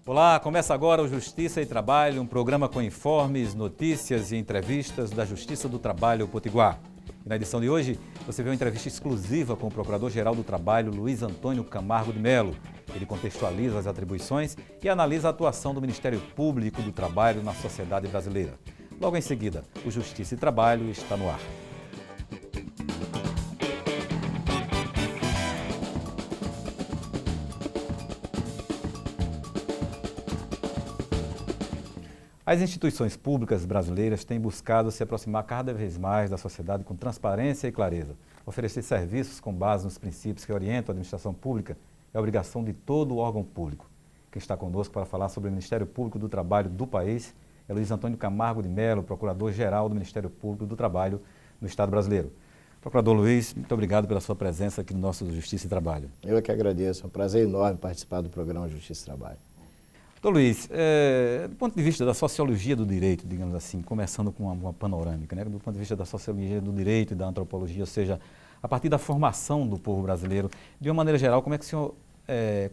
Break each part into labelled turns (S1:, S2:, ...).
S1: Olá, começa agora o Justiça e Trabalho, um programa com informes, notícias e entrevistas da Justiça do Trabalho Potiguar. E na edição de hoje, você vê uma entrevista exclusiva com o Procurador-Geral do Trabalho, Luiz Antônio Camargo de Melo. Ele contextualiza as atribuições e analisa a atuação do Ministério Público do Trabalho na sociedade brasileira. Logo em seguida, o Justiça e Trabalho está no ar. As instituições públicas brasileiras têm buscado se aproximar cada vez mais da sociedade com transparência e clareza. Oferecer serviços com base nos princípios que orientam a administração pública é obrigação de todo o órgão público. Quem está conosco para falar sobre o Ministério Público do Trabalho do país é Luiz Antônio Camargo de Melo, Procurador-Geral do Ministério Público do Trabalho no Estado brasileiro. Procurador Luiz, muito obrigado pela sua presença aqui no nosso Justiça e Trabalho.
S2: Eu é que agradeço, é um prazer enorme participar do programa Justiça e Trabalho.
S1: Doutor Luiz, do ponto de vista da sociologia do direito, digamos assim, começando com uma panorâmica, né? Do ponto de vista da sociologia do direito e da antropologia, ou seja, a partir da formação do povo brasileiro, de uma maneira geral, como é que o senhor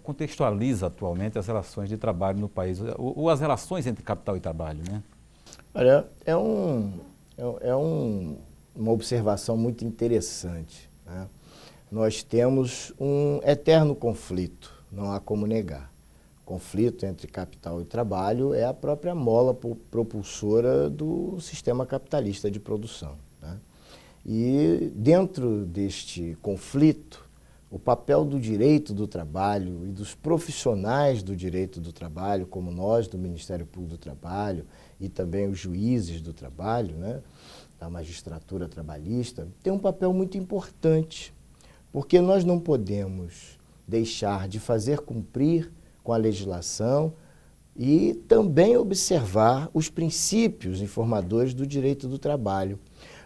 S1: contextualiza atualmente as relações de trabalho no país, ou as relações entre capital e trabalho, né?
S2: Olha, uma observação muito interessante, né? Nós temos um eterno conflito, não há como negar. Conflito entre capital e trabalho é a própria mola propulsora do sistema capitalista de produção, né? E dentro deste conflito, o papel do direito do trabalho e dos profissionais do direito do trabalho, como nós do Ministério Público do Trabalho e também os juízes do trabalho, né, da magistratura trabalhista, tem um papel muito importante, porque nós não podemos deixar de fazer cumprir com a legislação e também observar os princípios informadores do direito do trabalho.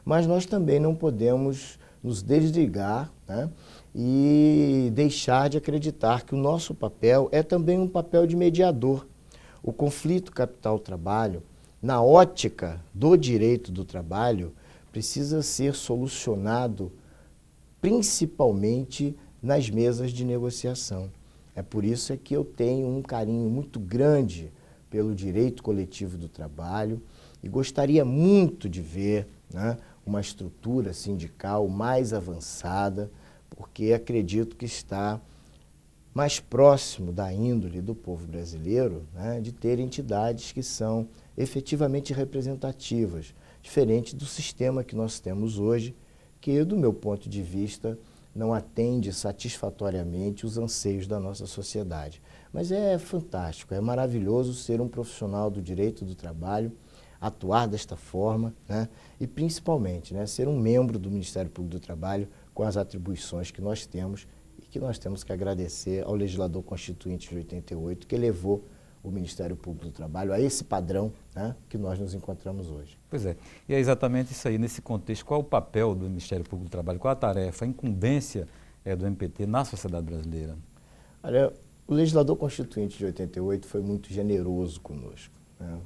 S2: Mas nós também não podemos nos desligar, né, e deixar de acreditar que o nosso papel é também um papel de mediador. O conflito capital-trabalho, na ótica do direito do trabalho, precisa ser solucionado principalmente nas mesas de negociação. É por isso que eu tenho um carinho muito grande pelo direito coletivo do trabalho e gostaria muito de ver, né, uma estrutura sindical mais avançada, porque acredito que está mais próximo da índole do povo brasileiro, né, de ter entidades que são efetivamente representativas, diferente do sistema que nós temos hoje, que, do meu ponto de vista, não atende satisfatoriamente os anseios da nossa sociedade. Mas é fantástico, é maravilhoso ser um profissional do direito do trabalho, atuar desta forma, né? E principalmente, né, ser um membro do Ministério Público do Trabalho com as atribuições que nós temos e que nós temos que agradecer ao legislador constituinte de 88 que elevou o Ministério Público do Trabalho a esse padrão, né, que nós nos encontramos hoje.
S1: Pois é, e é exatamente isso aí, nesse contexto, qual é o papel do Ministério Público do Trabalho, qual a tarefa, a incumbência do MPT na sociedade brasileira?
S2: Olha, o legislador constituinte de 88 foi muito generoso conosco, né?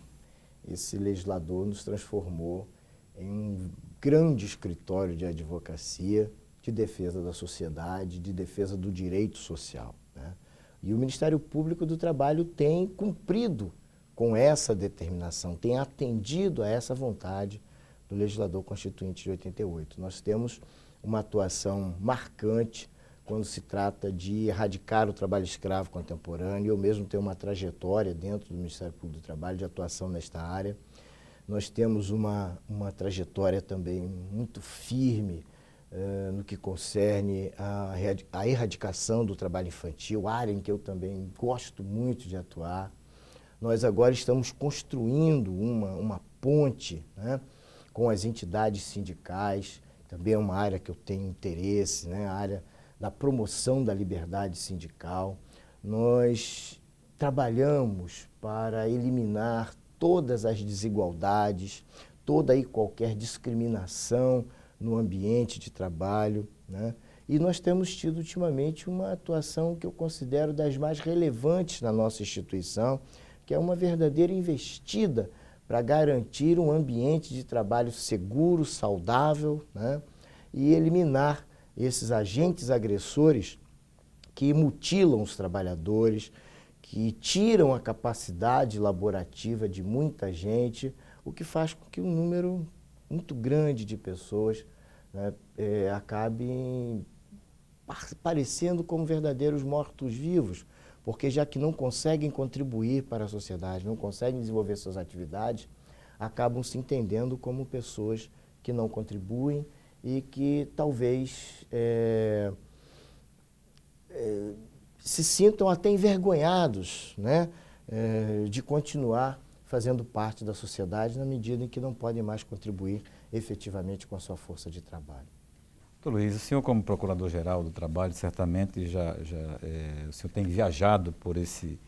S2: Esse legislador nos transformou em um grande escritório de advocacia, de defesa da sociedade, de defesa do direito social, né? E o Ministério Público do Trabalho tem cumprido com essa determinação, tem atendido a essa vontade do legislador constituinte de 88. Nós temos uma atuação marcante quando se trata de erradicar o trabalho escravo contemporâneo. Eu mesmo tenho uma trajetória dentro do Ministério Público do Trabalho de atuação nesta área. Nós temos uma trajetória também muito firme no que concerne a erradicação do trabalho infantil, área em que eu também gosto muito de atuar. Nós agora estamos construindo uma ponte, né, com as entidades sindicais, também é uma área que eu tenho interesse, né, a área da promoção da liberdade sindical. Nós trabalhamos para eliminar todas as desigualdades, toda e qualquer discriminação no ambiente de trabalho, né? E nós temos tido ultimamente uma atuação que eu considero das mais relevantes na nossa instituição, que é uma verdadeira investida para garantir um ambiente de trabalho seguro, saudável, né? E eliminar esses agentes agressores que mutilam os trabalhadores, que tiram a capacidade laborativa de muita gente, o que faz com que um número muito grande de pessoas, né, acabe parecendo como verdadeiros mortos-vivos, porque já que não conseguem contribuir para a sociedade, não conseguem desenvolver suas atividades, acabam se entendendo como pessoas que não contribuem e que talvez se sintam até envergonhados, né, de continuar fazendo parte da sociedade na medida em que não podem mais contribuir efetivamente com a sua força de trabalho.
S1: Doutor Luiz, o senhor como Procurador-Geral do Trabalho, certamente o senhor tem viajado por esse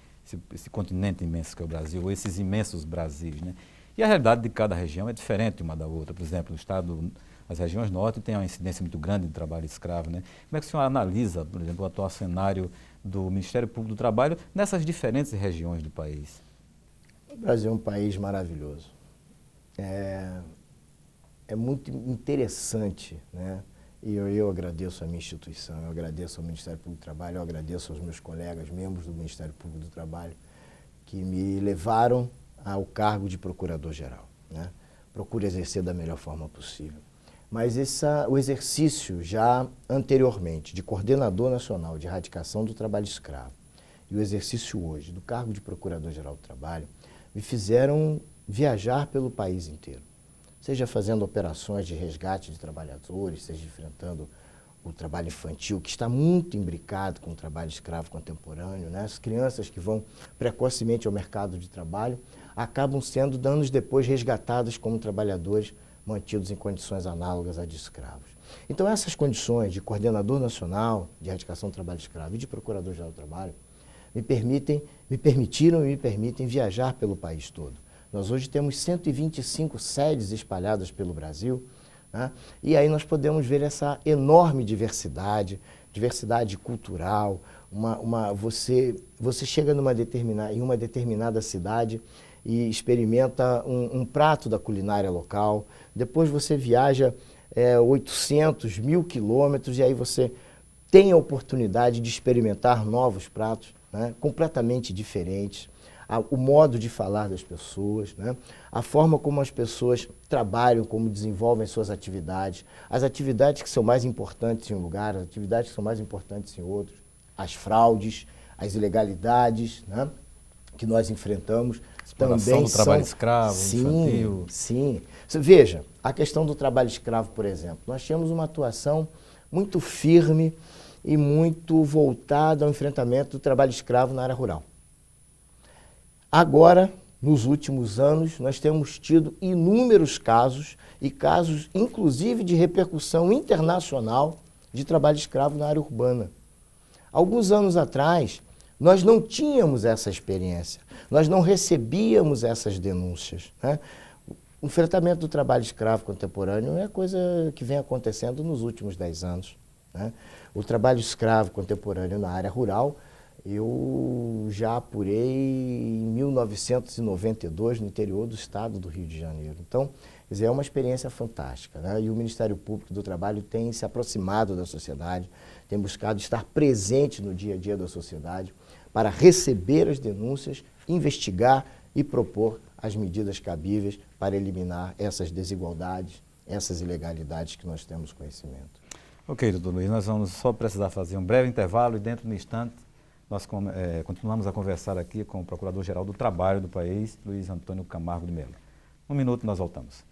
S1: continente imenso que é o Brasil, ou esses imensos Brasis, né? E a realidade de cada região é diferente uma da outra. Por exemplo, o estado, as regiões norte têm uma incidência muito grande de trabalho escravo, né? Como é que o senhor analisa, por exemplo, o atual cenário do Ministério Público do Trabalho nessas diferentes regiões do país?
S2: O Brasil é um país maravilhoso. É muito interessante, né? E eu agradeço a minha instituição, eu agradeço ao Ministério Público do Trabalho, eu agradeço aos meus colegas, membros do Ministério Público do Trabalho, que me levaram ao cargo de Procurador-Geral, né? Procuro exercer da melhor forma possível. Mas o exercício já anteriormente de Coordenador Nacional de Erradicação do Trabalho Escravo e o exercício hoje do cargo de Procurador-Geral do Trabalho me fizeram viajar pelo país inteiro. Seja fazendo operações de resgate de trabalhadores, seja enfrentando o trabalho infantil, que está muito imbricado com o trabalho escravo contemporâneo, né? As crianças que vão precocemente ao mercado de trabalho acabam sendo, anos depois, resgatadas como trabalhadores mantidos em condições análogas a de escravos. Então, essas condições de Coordenador Nacional de Erradicação do Trabalho Escravo e de Procurador-Geral do Trabalho me permitiram e me permitem viajar pelo país todo. Nós hoje temos 125 sedes espalhadas pelo Brasil, né? E aí nós podemos ver essa enorme diversidade cultural. Você chega em uma determinada cidade e experimenta um prato da culinária local, depois você viaja 800, 1000 quilômetros e aí você tem a oportunidade de experimentar novos pratos, né, completamente diferentes. O modo de falar das pessoas, né? A forma como as pessoas trabalham, como desenvolvem suas atividades, as atividades que são mais importantes em um lugar, as atividades que são mais importantes em outros, as fraudes, as ilegalidades, né, que nós enfrentamos.
S1: Exploração do trabalho escravo, infantil.
S2: Sim. Veja, a questão do trabalho escravo, por exemplo, nós tínhamos uma atuação muito firme e muito voltada ao enfrentamento do trabalho escravo na área rural. Agora, nos últimos anos, nós temos tido inúmeros casos, e casos inclusive de repercussão internacional de trabalho escravo na área urbana. Alguns anos atrás, nós não tínhamos essa experiência, nós não recebíamos essas denúncias, né? O enfrentamento do trabalho escravo contemporâneo é coisa que vem acontecendo nos últimos 10 anos, né? O trabalho escravo contemporâneo na área rural, eu já apurei em 1992 no interior do estado do Rio de Janeiro. Então, quer dizer, é uma experiência fantástica, né? E o Ministério Público do Trabalho tem se aproximado da sociedade, tem buscado estar presente no dia a dia da sociedade para receber as denúncias, investigar e propor as medidas cabíveis para eliminar essas desigualdades, essas ilegalidades que nós temos conhecimento.
S1: Ok, doutor Luiz, nós vamos só precisar fazer um breve intervalo e dentro do instante nós continuamos a conversar aqui com o Procurador-Geral do Trabalho do país, Luiz Antônio Camargo de Mello. Um minuto, nós voltamos.